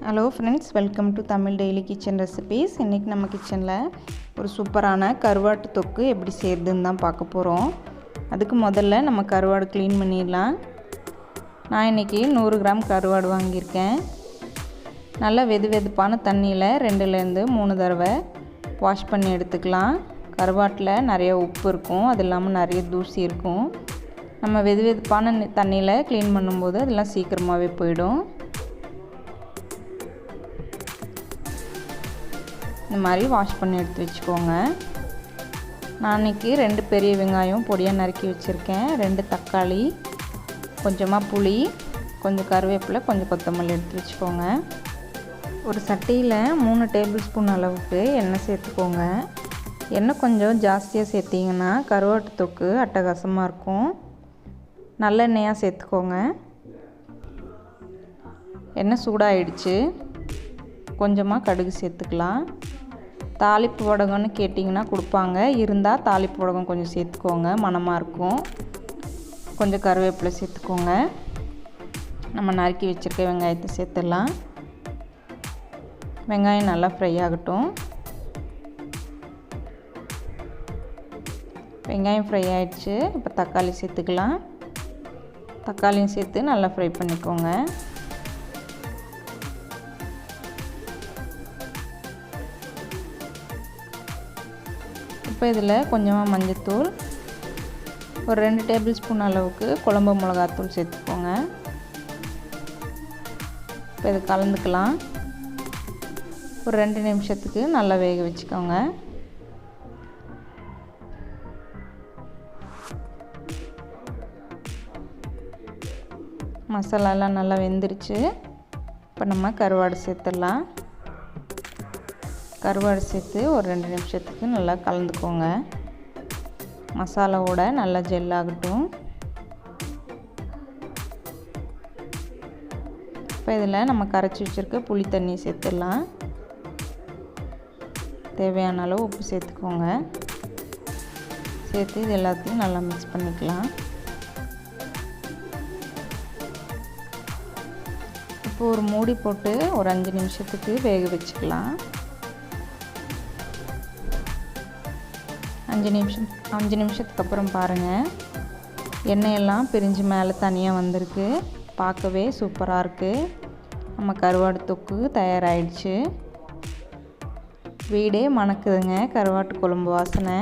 Hello friends, welcome to Tamil daily kitchen recipes. இன்றைக்கி நம்ம கிச்சனில் ஒரு சூப்பரான கருவாட்டு தொக்கு எப்படி செய்கிறதுன்னு தான் பார்க்க போகிறோம். அதுக்கு முதல்ல நம்ம கருவாடு க்ளீன் பண்ணிடலாம். நான் இன்றைக்கி 100 கிராம் கருவாடு வாங்கியிருக்கேன். நல்லா வெதுப்பான தண்ணியில் 2லேருந்து 3 தடவை வாஷ் பண்ணி எடுத்துக்கலாம். கருவாட்டில் நிறைய உப்பு இருக்கும், அது இல்லாமல் நிறைய தூசி இருக்கும். நம்ம வெதுப்பான தண்ணியில் க்ளீன் பண்ணும்போது அதெல்லாம் சீக்கிரமாகவே போயிடும். இந்த மாதிரி வாஷ் பண்ணி எடுத்து வச்சுக்கோங்க. நான் இன்றைக்கி 2 பெரிய வெங்காயம் பொடியாக நறுக்கி வச்சுருக்கேன், 2 தக்காளி, கொஞ்சமாக புளி, கொஞ்சம் கருவேப்பிலை, கொஞ்சம் கொத்தமல்லி எடுத்து வச்சுக்கோங்க. ஒரு சட்டியில் 3 டேபிள் ஸ்பூன் அளவுக்கு எண்ணெய் சேர்த்துக்கோங்க. எண்ணெய் கொஞ்சம் ஜாஸ்தியாக சேர்த்திங்கன்னா கருவாட்டு தொக்கு அட்டகாசமாக இருக்கும். நல்லெண்ணெயாக சேர்த்துக்கோங்க. எண்ணெய் சூடாகிடுச்சு. கொஞ்சமாக கடுகு சேர்த்துக்கலாம். தாளிப்பு வடகம்னு கேட்டிங்கன்னா கொடுப்பாங்க, இருந்தால் தாளிப்பு வடகம் கொஞ்சம் சேர்த்துக்கோங்க, மணமாக இருக்கும். கொஞ்சம் கருவேப்பிலை சேர்த்துக்கோங்க. நம்ம நறுக்கி வச்சுருக்க வெங்காயத்தை சேர்த்துடலாம். வெங்காயம் நல்லா ஃப்ரை ஆகட்டும். வெங்காயம் ஃப்ரை ஆகிடுச்சு. இப்போ தக்காளி சேர்த்துக்கலாம். தக்காளியும் சேர்த்து நல்லா ஃப்ரை பண்ணிக்கோங்க. இப்போ இதில் கொஞ்சமாக மஞ்சள்தூள், ஒரு 2 டேபிள் ஸ்பூன் அளவுக்கு குழம்பு மிளகாத்தூள் சேர்த்துக்கோங்க. இப்போ இது கலந்துக்கலாம். ஒரு 2 நிமிஷத்துக்கு நல்லா வேக வச்சுக்கோங்க. மசாலாலாம் நல்லா வெந்துருச்சு. இப்போ நம்ம கருவாடு சேர்த்துடலாம். கருவாடு சேர்த்து ஒரு 2 நிமிஷத்துக்கு நல்லா கலந்துக்கோங்க. மசாலாவோட நல்லா ஜெல்லாகட்டும். இப்போ இதில் நம்ம கரைச்சி வச்சுருக்க புளி தண்ணி சேர்த்துடலாம். தேவையான அளவு உப்பு சேர்த்துக்கோங்க. சேர்த்து இது எல்லாத்தையும் நல்லா மிக்ஸ் பண்ணிக்கலாம். இப்போ ஒரு மூடி போட்டு ஒரு 5 நிமிஷத்துக்கு வேக வச்சுக்கலாம். 5 நிமிஷத்துக்கு அப்புறம் பாருங்கள், எண்ணெயெல்லாம் பிரிஞ்சு மேலே தனியாக வந்திருக்கு. பார்க்கவே சூப்பராக இருக்குது. நம்ம கருவாடு தொக்கு தயாராகிடுச்சு. வீடே மணக்குதுங்க கருவாட்டு குழம்பு வாசனை.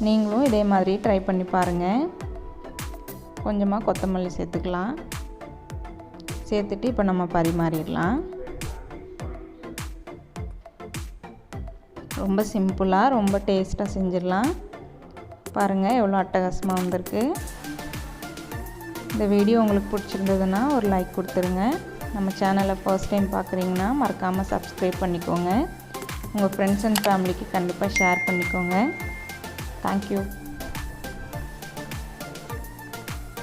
நீங்களும் இதே மாதிரி ட்ரை பண்ணி பாருங்கள். கொஞ்சமாக கொத்தமல்லி சேர்த்துக்கலாம். சேர்த்துட்டு இப்போ நம்ம பரிமாறிடலாம். ரொம்ப சிம்பிளாக ரொம்ப டேஸ்ட்டாக செஞ்சிடலாம். பாருங்கள் எவ்வளோ அட்டகாசமாக வந்திருக்கு. இந்த வீடியோ உங்களுக்கு பிடிச்சிருந்ததுன்னா ஒரு லைக் கொடுத்துருங்க. நம்ம சேனலை ஃபர்ஸ்ட் டைம் பார்க்குறீங்கன்னா மறக்காமல் சப்ஸ்கிரைப் பண்ணிக்கோங்க. உங்கள் ஃப்ரெண்ட்ஸ் அண்ட் ஃபேமிலிக்கு கண்டிப்பாக ஷேர் பண்ணிக்கோங்க. தேங்க்யூ.